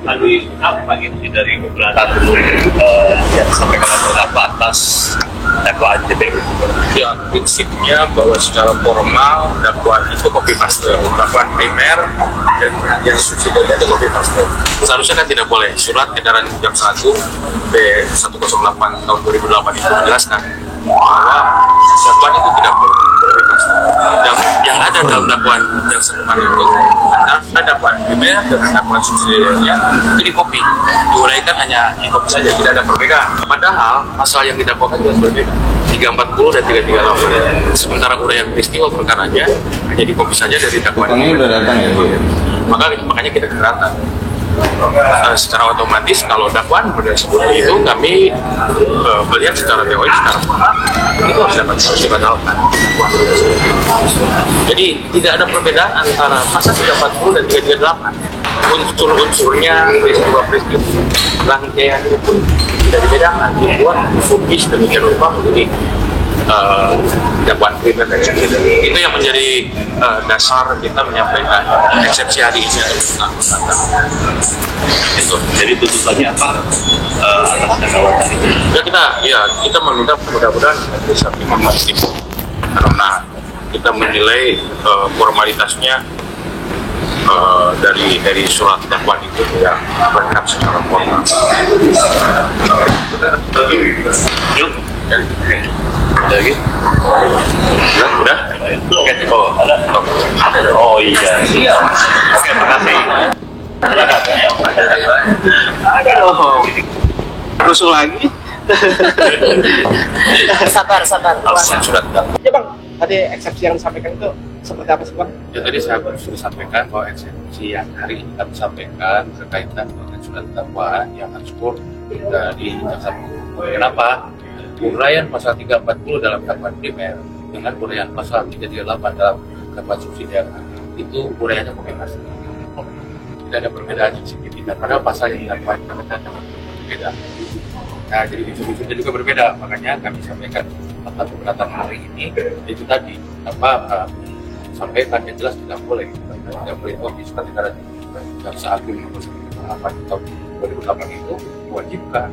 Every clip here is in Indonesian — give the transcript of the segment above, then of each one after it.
Lalu apa itu dari keberatan yang disampaikan oleh terdakwa atas dakwaan JPU? Ya, prinsipnya bahwa secara formal dakwaan itu copy paste, dakwaan primer dan yang subsidiarnya itu copy paste. Seharusnya kan tidak boleh. Surat edaran jam 1 B108 tahun 2008 itu menjelaskan bahwa dakwaan itu tidak boleh copy paste. Dan yang ada dalam dakwaan yang serupa itu ada dakwaan primer dan dakwaan subsidiarnya itu di copy, diuraikan hanya di copy saja, tidak ada perbedaan. Padahal pasal yang didakwakan juga berbeda, 340 dan 338. Sementara uraian peristiwa perkaranya hanya di copy saja dari dakwaan. Ini udah datang ya? Makanya kita keberatan. Secara otomatis kalau dakwaan model seperti itu kami melihat secara teori, secara formal itu harus dibatalkan. Jadi tidak ada perbedaan antara pasal 340 dan 338. Unsur-unsurnya, peristiwa-peristiwa rangkaian itu pun tidak dibedakan, dibuat fokus demikian rupa menjadi dakwaan primer dan subsidiar. Itu yang menjadi dasar kita menyampaikan eksepsi hari ini atau Itu. Jadi tuntutannya apa atas dakwaan tadi? Ya kita meminta mudah-mudahan bisa informasi karena kita menilai formalitasnya dari surat dakwaan itu tidak lengkap secara formal. Yuk. Lagi? Udah? Oh iya. Oke, makasih. Rusuh lagi. Sabar. Surat dakwaan. Ya bang, tadi eksepsi yang disampaikan itu seperti apa sih bang? Ya tadi saya sudah sampaikan bahwa eksepsi yang hari ini kami sampaikan berkaitan dengan surat dakwaan yang ekspor dari jaksa penuntut. Kenapa? Uraian pasal 340 dalam dakwaan primer dengan uraian pasal 338 dalam dakwaan subsidiar itu uraiannya copy paste. Tidak ada perbedaan yang signifikan. Padahal pasal yang dakwaan berbeda. Nah, jadi unsur-unsurnya juga berbeda. Makanya kami sampaikan tentang keberatan hari ini itu tadi sampaikan yang jelas tidak boleh copy surat edaran jaksa agung nomor 98 tahun 2008 itu diwajibkan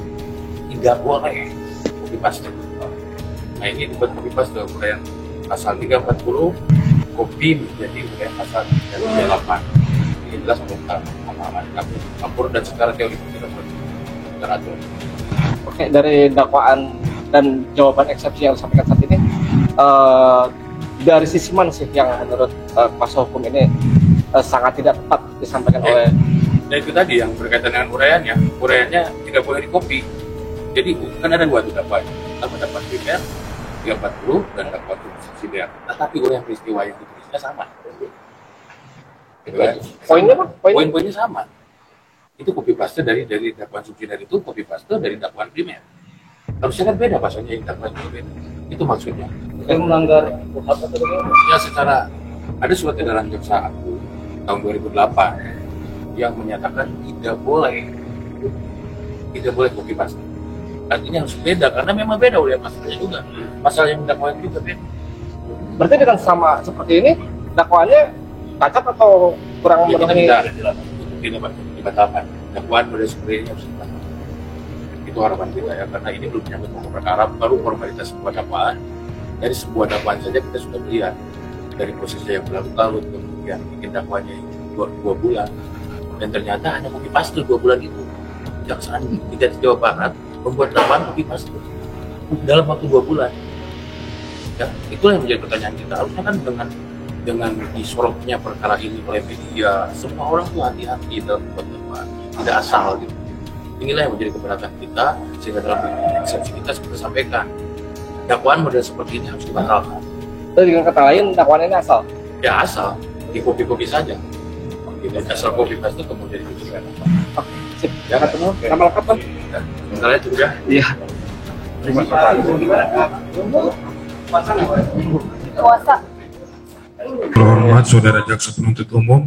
tidak boleh copy paste. Nah ini dibuat copy paste uraian pasal 340 copy menjadi uraian pasal 338. Ini jelas mengungkap pemahaman kami campur dan secara teori tidak teratur. Oke, dari dakwaan dan jawaban eksepsi yang disampaikan saat ini, dari sisi mana sih yang menurut kuasa hukum ini sangat tidak tepat disampaikan oleh? Nah itu tadi yang berkaitan dengan uraiannya tidak boleh dikopi. Jadi kan ada dua dakwaan, dakwaan primer 340 dan dakwaan subsidiar. Tetapi uraian peristiwa yang ditulisnya sama. Gitu kan? Poinnya apa? Poin-poinnya sama. Itu copy paste dari dakwaan subsidiar itu copy paste dari dakwaan primer. Harusnya kan beda pasalnya yang dakwaan primer. Itu maksudnya. Itu melanggar apa tadi? Ya secara ada surat edaran jaksa agung tahun 2008 yang menyatakan tidak boleh copy paste. Artinya harus beda karena memang beda oleh pasalnya juga. Pasal yang dakwaan juga beda. Berarti dengan sama seperti ini dakwaannya cacat atau kurang memenuhi? Tidak dibatalkan. Dakwaan pada seperti ini harus dibatalkan. Itu harapan kita ya, karena ini belum menyangkut pokok perkara, baru formalitas sebuah dakwaan. Dari sebuah dakwaan saja kita sudah melihat dari prosesnya yang berlarut-larut, kemudian bikin dakwaannya 2 bulan, dan ternyata hanya copy paste 2 bulan itu. Kejaksaan Tinggi Jawa Barat membuat dakwaan copy paste dalam waktu 2 bulan. Ya, itulah yang menjadi pertanyaan kita. Harusnya kan dengan disorotnya perkara ini oleh media, semua orang tuh hati-hati dalam membuat dakwaan, tidak asal gitu. Inilah yang menjadi keberatan kita, sehingga dalam eksepsi kita sampaikan dakwaan model seperti ini harus dibatalkan. Jadi dengan kata lain dakwaan ini asal? Ya asal, di copy saja. Gitu, asal copy paste kemudian dituliskan. Oke, sip. Ya, ketemu. Nama lengkap kan? Sebenarnya itu ya. Iya. Kuasa. Terhormat Saudara Jaksa Penuntut Umum,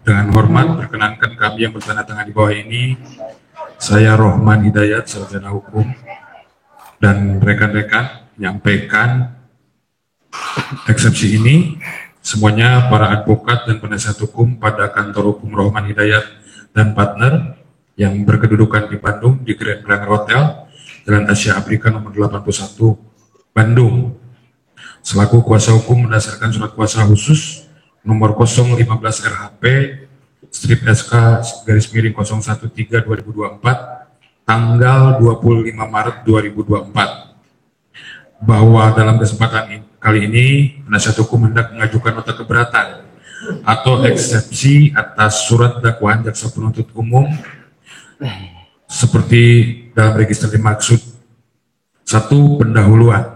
dengan hormat perkenankan kami yang bertanda tangan di bawah ini, saya Rohman Hidayat, sarjana hukum, dan rekan-rekan menyampaikan eksepsi ini semuanya para advokat dan penasihat hukum pada kantor hukum Rohman Hidayat dan partner yang berkedudukan di Bandung di Grand Planger Hotel, Jalan Asia Afrika nomor 81, Bandung. Selaku kuasa hukum berdasarkan surat kuasa khusus nomor 015 RHP strip SK garis miring 013 2024 tanggal 25 Maret 2024 bahwa dalam kesempatan kali ini penasihat hukum hendak mengajukan nota keberatan atau eksepsi atas surat dakwaan jaksa penuntut umum seperti dalam register dimaksud. 1. Pendahuluan.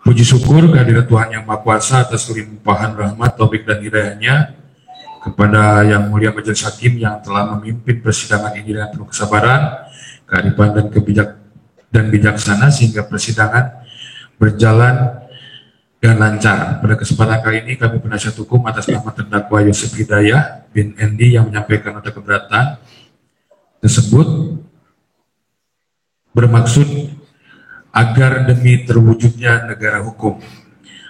Puji syukur kehadirat Tuhan Yang Maha Kuasa atas kelimpahan rahmat, taufik dan hidayahnya kepada Yang Mulia Majelis Hakim yang telah memimpin persidangan ini dengan penuh kesabaran, kearifan dan bijaksana sehingga persidangan berjalan dengan lancar. Pada kesempatan kali ini kami penasihat hukum atas nama terdakwa Yosef Hidayah bin Endi yang menyampaikan nota keberatan tersebut bermaksud agar demi terwujudnya negara hukum,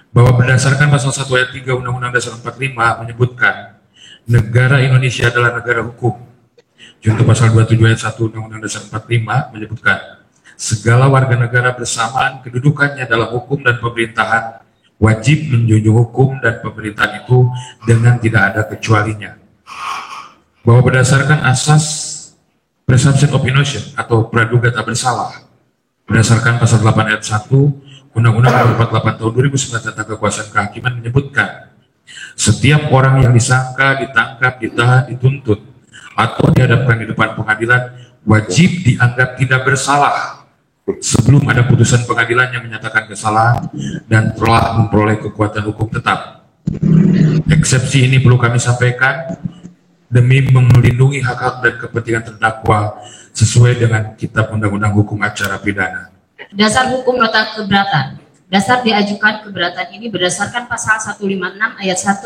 bahwa berdasarkan pasal 1 ayat 3 Undang-Undang Dasar 45 menyebutkan negara Indonesia adalah negara hukum. Junto pasal 27 ayat 1 Undang-Undang Dasar 45 menyebutkan segala warga negara bersamaan kedudukannya dalam hukum dan pemerintahan wajib menjunjung hukum dan pemerintahan itu dengan tidak ada kecualinya. Bahwa berdasarkan asas presumption of innocence atau praduga tak bersalah, berdasarkan pasal 8 ayat 1 Undang-Undang Nomor 48 Tahun 2009 tentang Kekuasaan Kehakiman menyebutkan setiap orang yang disangka, ditangkap, ditahan, dituntut atau dihadapkan di depan pengadilan wajib dianggap tidak bersalah sebelum ada putusan pengadilan yang menyatakan kesalahan dan telah memperoleh kekuatan hukum tetap. Eksepsi ini perlu kami sampaikan demi melindungi hak-hak dan kepentingan terdakwa sesuai dengan Kitab Undang-Undang Hukum Acara Pidana. Dasar hukum nota keberatan. Dasar diajukan keberatan ini berdasarkan pasal 156 ayat 1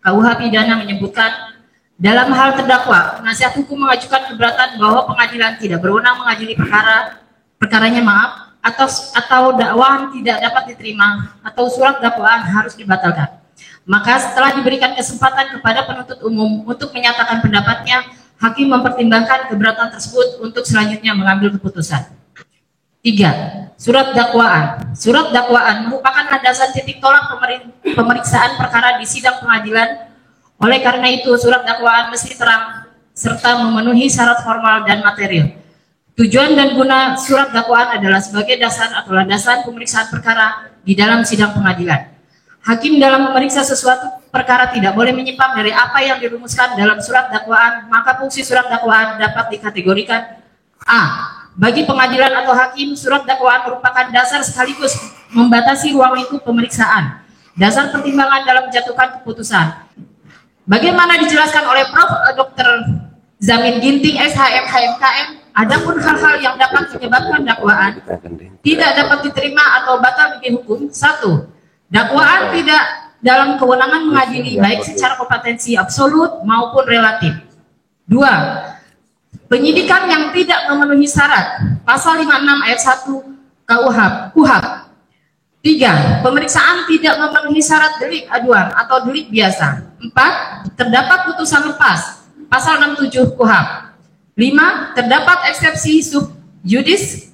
KUH Pidana menyebutkan dalam hal terdakwa, penasihat hukum mengajukan keberatan bahwa pengadilan tidak berwenang mengadili perkaranya atau dakwaan tidak dapat diterima atau surat dakwaan harus dibatalkan. Maka setelah diberikan kesempatan kepada penuntut umum untuk menyatakan pendapatnya, hakim mempertimbangkan keberatan tersebut untuk selanjutnya mengambil keputusan. 3. Surat dakwaan. Surat dakwaan merupakan landasan titik tolak pemeriksaan perkara di sidang pengadilan. Oleh karena itu, surat dakwaan mesti terang serta memenuhi syarat formal dan material. Tujuan dan guna surat dakwaan adalah sebagai dasar atau landasan pemeriksaan perkara di dalam sidang pengadilan. Hakim dalam memeriksa sesuatu perkara tidak boleh menyimpang dari apa yang dirumuskan dalam surat dakwaan, maka fungsi surat dakwaan dapat dikategorikan A. Bagi pengadilan atau hakim, surat dakwaan merupakan dasar sekaligus membatasi ruang lingkup pemeriksaan, dasar pertimbangan dalam menjatuhkan keputusan. Bagaimana dijelaskan oleh Prof. Dr. Zamin Ginting, SHM, HMKM, adapun hal-hal yang dapat menyebabkan dakwaan tidak dapat diterima atau batal demi hukum. 1. Dakwaan tidak dalam kewenangan mengadili baik secara kompetensi absolut maupun relatif. 2. Penyidikan yang tidak memenuhi syarat, pasal 56 ayat 1 KUHP. 3. Pemeriksaan tidak memenuhi syarat delik aduan atau delik biasa. 4. Terdapat putusan lepas, pasal 67 KUHP. 5. Terdapat eksepsi sub judice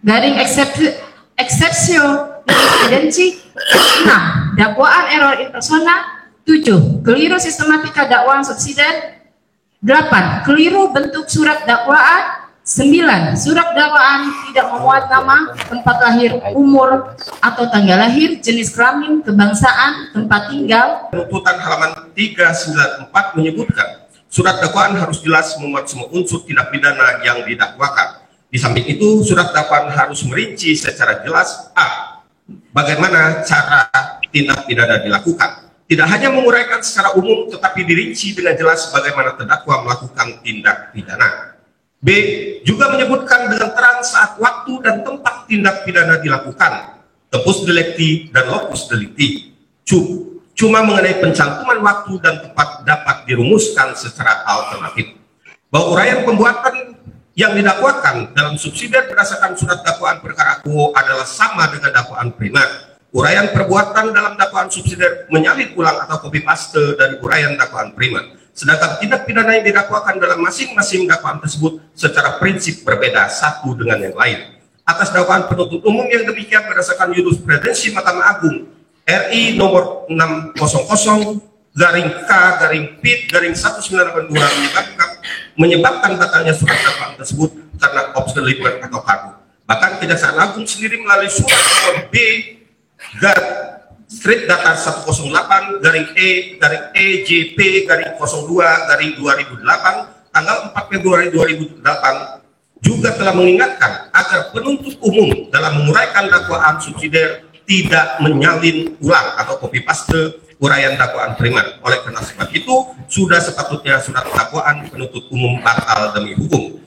garing exceptio incidenci. 6. Dakwaan error in persona. 7. Keliru sistematika dakwaan subsidiar. 8. Keliru bentuk surat dakwaan. 9. Surat dakwaan tidak memuat nama, tempat lahir, umur atau tanggal lahir, jenis kelamin, kebangsaan, tempat tinggal. Tuntutan halaman 394 menyebutkan surat dakwaan harus jelas memuat semua unsur tindak pidana yang didakwakan. Di samping itu, surat dakwaan harus merinci secara jelas A. Bagaimana cara tindak pidana dilakukan. Tidak hanya menguraikan secara umum, tetapi dirinci dengan jelas bagaimana terdakwa melakukan tindak pidana. B. Juga menyebutkan dengan terang saat waktu dan tempat tindak pidana dilakukan, tempus delicti dan locus delicti. Cuma mengenai pencantuman waktu dan tempat dapat dirumuskan secara alternatif. Bahwa uraian pembuatan yang didakwakan dalam subsidiar berdasarkan surat dakwaan perkara quo adalah sama dengan dakwaan primer. Uraian perbuatan dalam dakwaan subsidiar menyalin ulang atau copy paste dari uraian dakwaan primer. sedangkan tindak pidana yang didakwakan dalam masing-masing dakwaan tersebut secara prinsip berbeda satu dengan yang lain. Atas dakwaan penuntut umum yang demikian berdasarkan jurisprudensi Mahkamah Agung RI nomor 600/K/PIT/1982 menyebabkan batalnya surat dakwaan tersebut karena obsolete atau kagu. Bahkan Kejaksaan Agung sendiri melalui surat nomor B/Street Data 108-EJP-02-2008 tanggal 4 Februari 2008 juga telah mengingatkan agar penuntut umum dalam menguraikan dakwaan subsidiar tidak menyalin ulang atau copy paste uraian dakwaan primer. Oleh karena sebab itu, sudah sepatutnya surat dakwaan penuntut umum batal demi hukum.